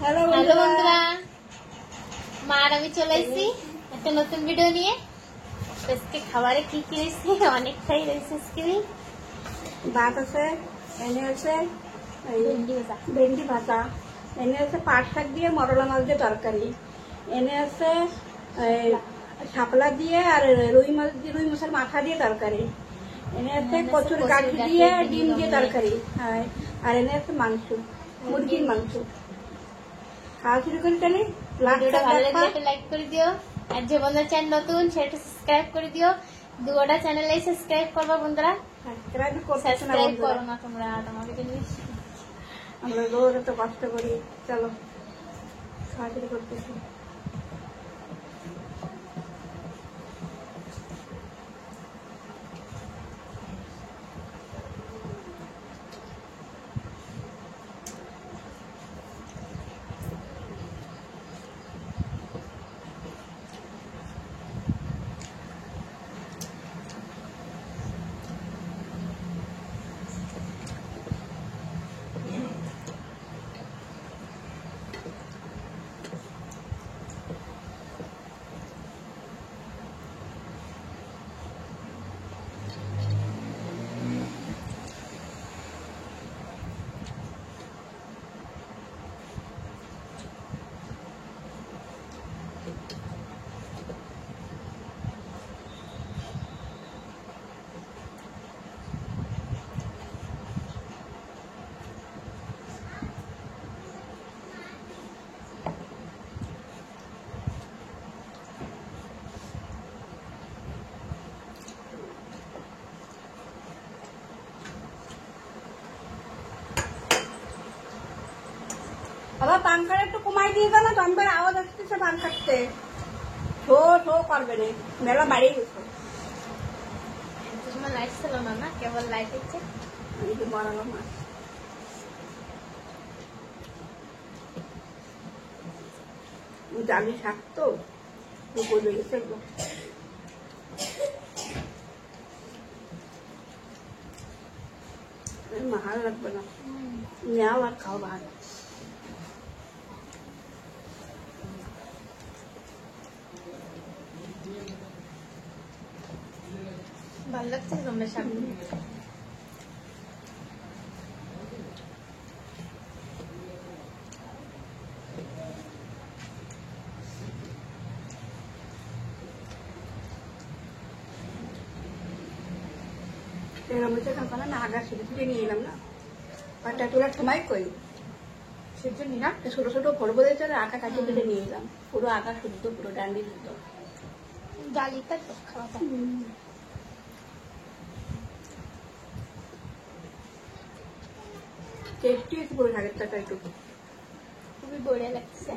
Hello বন্ধুরা, মা আর আমি চলে এসেছি একটা নতুন ভিডিও নিয়ে। আজকে খাবারে কি কি রয়েছে, অনেকটাই রয়েছে। আজকে ভাত আছে, এনে আছে ভেন্ডি ভাজা, এনে আছে পাট শাক দিয়ে মরলা মাছ দিয়ে তরকারি, এনে আছে শাপলা দিয়ে আর রুই মাছের মাথা দিয়ে তরকারি, এনে আছে কচুর গাঠি দিয়ে ডিম দিয়ে তরকারি, আর এনে আছে মাংস, মুরগির মাংস। খাওয়া শুরু করি তাহলে। ভিডিওটা ভালো লাগলে একটা লাইক করে দিও, আর যে বন্ধুরা চ্যানেল নতুন সেটা সাবস্ক্রাইব করে দিও। দুটো চ্যানেলেই সাবস্ক্রাইব করবা বন্ধুরা। সাবস্ক্রাইব করো না তোমরা, তোমাকে জিনিস আমরা রোজ এত কষ্ট করি। চলো খাওয়া শুরু করতেছি। আবার পাঙ্খাটা একটু কমাই দিয়ে গেল, জম্পের আওয়াজ আসতেছে পান কাটতে। ঠো ঠো করবে না, মেলা বাড়িয়ে গেছে। তোমার লাইট ছিল না, না কেবল লাইট হচ্ছে। বড়ালো মাছ জালি শাক তো বলে গেছে, ভালো লাগবে না। নেও আর খাও ভাত। ভালো লাগছে তোমরা শাক না আগা শুধু তুলে নিয়ে এলাম না, পাটা তোলার সময় কই সেজন্য না ছোট ছোট ভরবো দিয়ে চলে আঁকা কাটিয়ে তুলে নিয়ে এলাম। পুরো আঁকা শুদ্ধ, পুরো ডান্ডি শুদ্ধ। ডালিটা তো খাওয়া যায়। টেস্টি একটু পুরো শাকের টাকা একটু খুবই বড়িয়া লাগছে।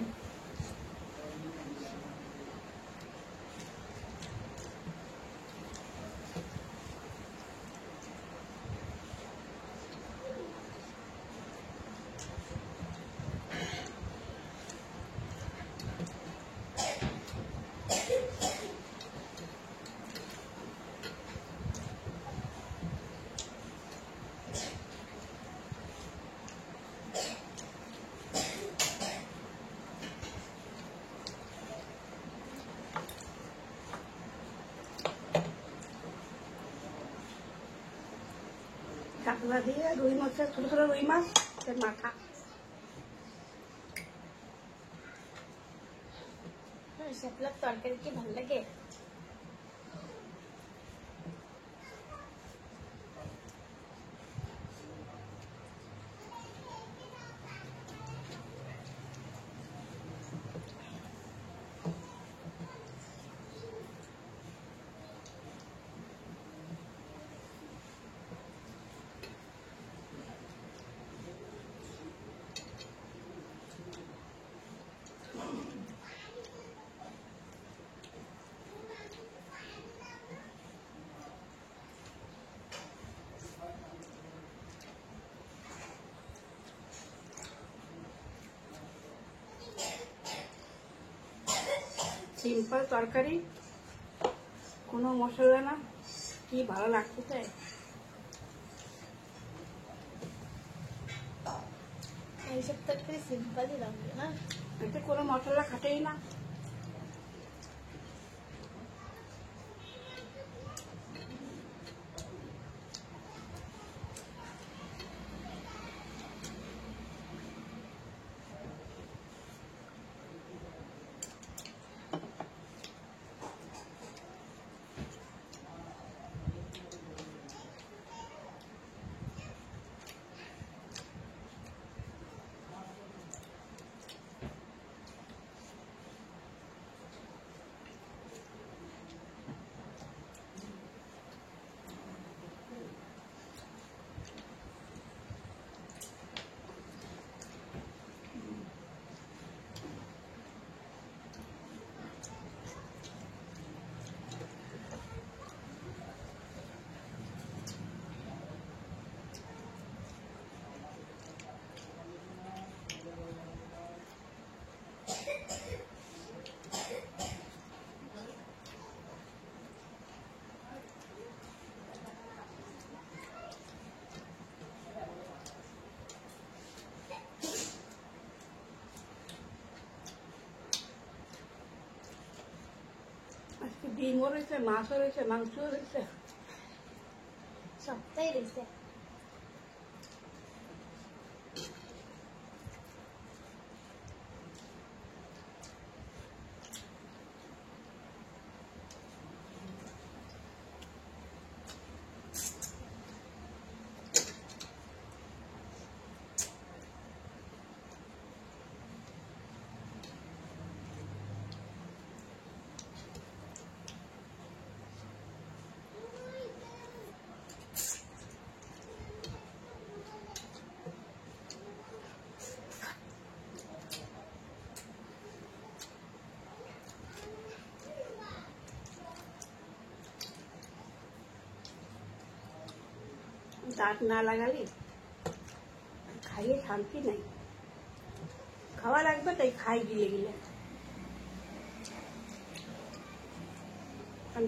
শাকলা দিয়ে রুই মাছের ছোট ছোট রুই মাছ মাথা। শাপলার তরকারি কি ভালো লাগে? সিম্পল তরকারি, কোনো মশলা না, কি ভালো লাগতেছে। এইসব তরকারি সিম্পলই লাগবে না, এতে কোনো মশলা খাটেই না। আজকে ডিমও রয়েছে, মাছও রয়েছে, মাংসও রয়েছে, সবটাই রয়েছে। দাঁত না লাগালি খাইয়ে শান্তি নেই। খাওয়া লাগবে তাই খাই গিলে গিলে।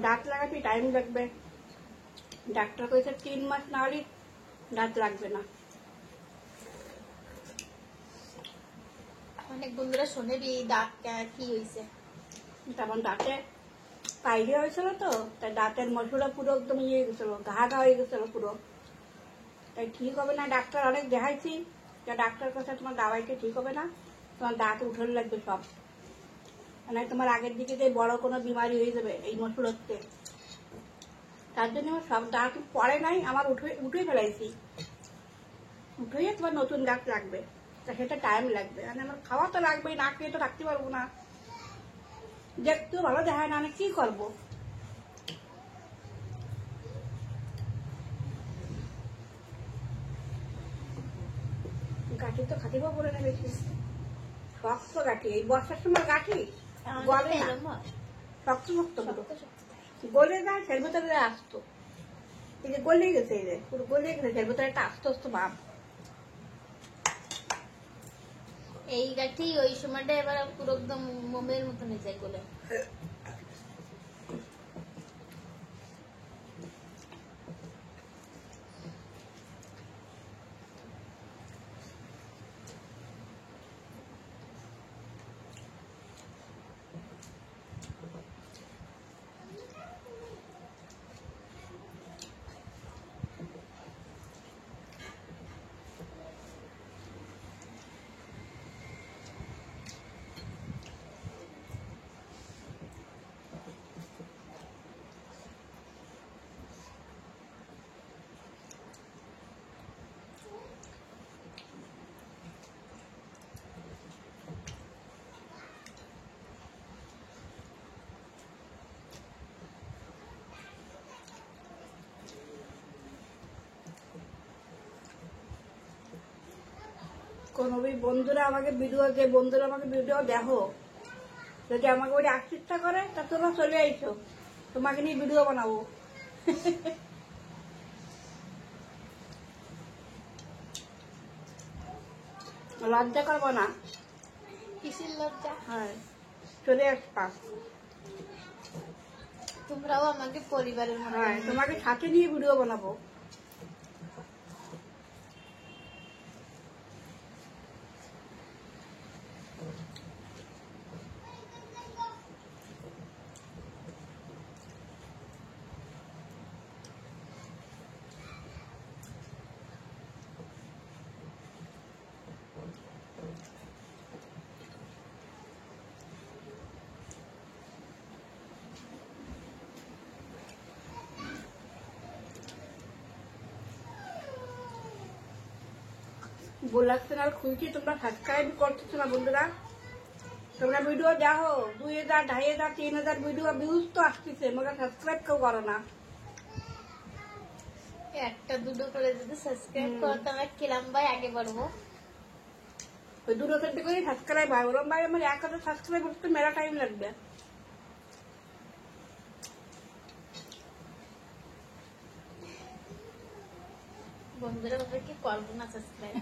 দাঁত লাগাতে টাইম লাগবে, ডাক্তার কইছে 3 মাস না হলে দাঁত লাগবে না। অনেক বন্ধুরা শুনে দাঁত কি হয়েছে, তেমন দাঁতে পাইরে হয়েছিল তো, তাই দাঁতের মশলা পুরো একদম ইয়ে গেছিল, ঘা ঘা হয়ে গেছিল পুরো, তাই ঠিক হবে না। ডাক্তার অনেক দেখাইছি, ডাক্তার কাছে তোমার দাওয়াইতে ঠিক হবে না, তোমার দাঁত উঠে লাগবে সব, মানে তোমার আগের দিকে যে বড় কোনো বিমারি হয়ে যাবে এই মশলাতে। তার জন্য আমার সব দাঁত পড়ে নাই, আমার উঠে ফেলাইছি, উঠেই তোমার নতুন দাঁত লাগবে, তা সেটা টাইম লাগবে। মানে আমার খাওয়া তো লাগবেই, না খেয়ে তো রাখতে পারবো না, দেখতেও ভালো দেখায় না, আমি কি করবো। গাঠি তো খাটিব বলে না বেশি, শক্ত গাঠি, এই বর্ষার সময় গাঠি গলে না, শক্ত শক্ত গলে যায়, সের ভেতরে আসতো, এই যে গলে গেছে, এই যে পুরো গলে গেছে, সের ভেতরে একটা আস্তে আস্তে ভাব। এই গাঠি ওই সময়টা এবার পুরো একদম মোমের মতন হয়ে যায় গলে। কোন বন্ধুরা আমাকে ভিডিও, যে বন্ধুরা আমাকে ভিডিও দেখো, যদি আমাকে ওই আসতে ইচ্ছা করে তা তোমরা চলে আইছো, তোমাকে নিয়ে ভিডিও বানাবো। লজ্জা করবো না, কিসের লজ্জা? হ্যাঁ চলে আসবা, তোমরাও আমাকে পরিবারের মতো। হ্যাঁ তোমাকে সাথে নিয়ে ভিডিও বানাবো। ব্লগ চ্যানেল খুলছি, তোমরা সাবস্ক্রাইব করতেছো না বন্ধুরা। তোমরা ভিডিও দেখো 2000, 2500, 3000 ভিডিও ভিউজ তো আসতেছে, মনে সাবস্ক্রাইব কেউ করো না। একটা দুটো করে যদি সাবস্ক্রাইব করতে আমরা কিলাম ভাই আগে বাড়বো। ওই 2-3 করে সাবস্ক্রাইব হয়, ওরম ভাই আমার 1000 সাবস্ক্রাইব করতে মেলা টাইম লাগবে। বন্ধুরা বলবে কি করবো না সাবস্ক্রাইব।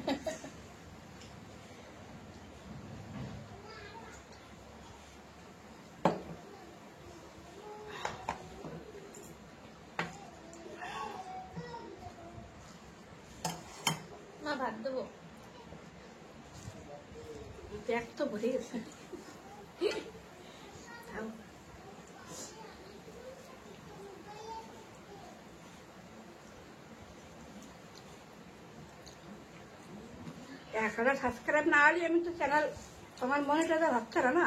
মা ভাত দেবো? ব্যাগ তো ভরে গেছে। এখন সাবস্ক্রাইব না হলে আমি তো চ্যানেল আমার মনে টাকা ভাবছে না,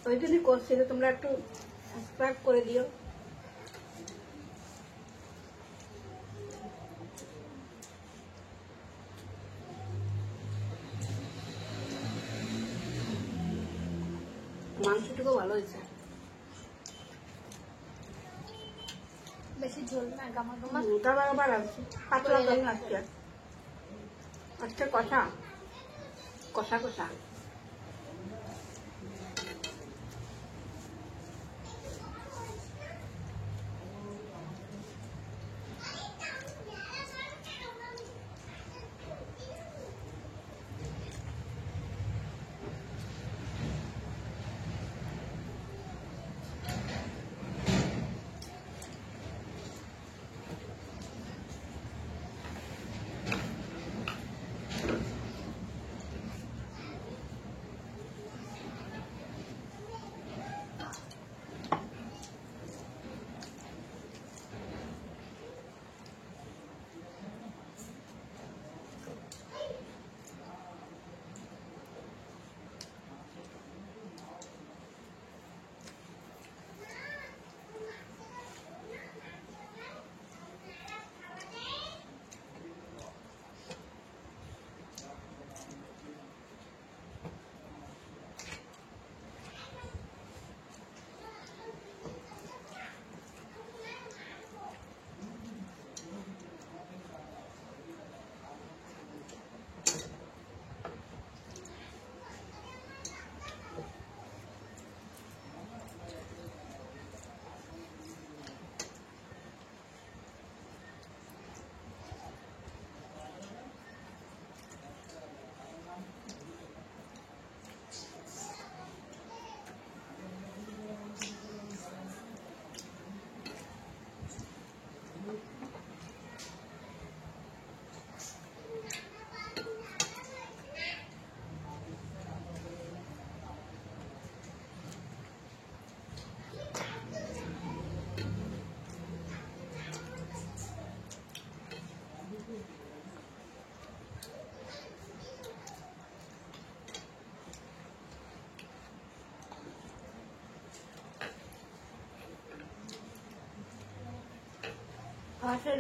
ওই জন্যই করছি যে তোমরা একটু সাবস্ক্রাইব করে দিও। মাংসটুকু ভালো হয়েছে, বেশি ঝোল না, গামা গামা। আবার আসছে পাতলা জল আসছে, আজকে কষা কষা কষা।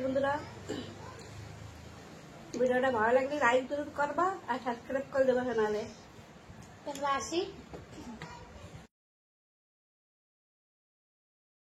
বন্ধুরা ভিডিওটা ভালো লাগলে লাইক করবা আর সাবস্ক্রাইব করে দেবা চ্যানেলে। তোমরা আসি।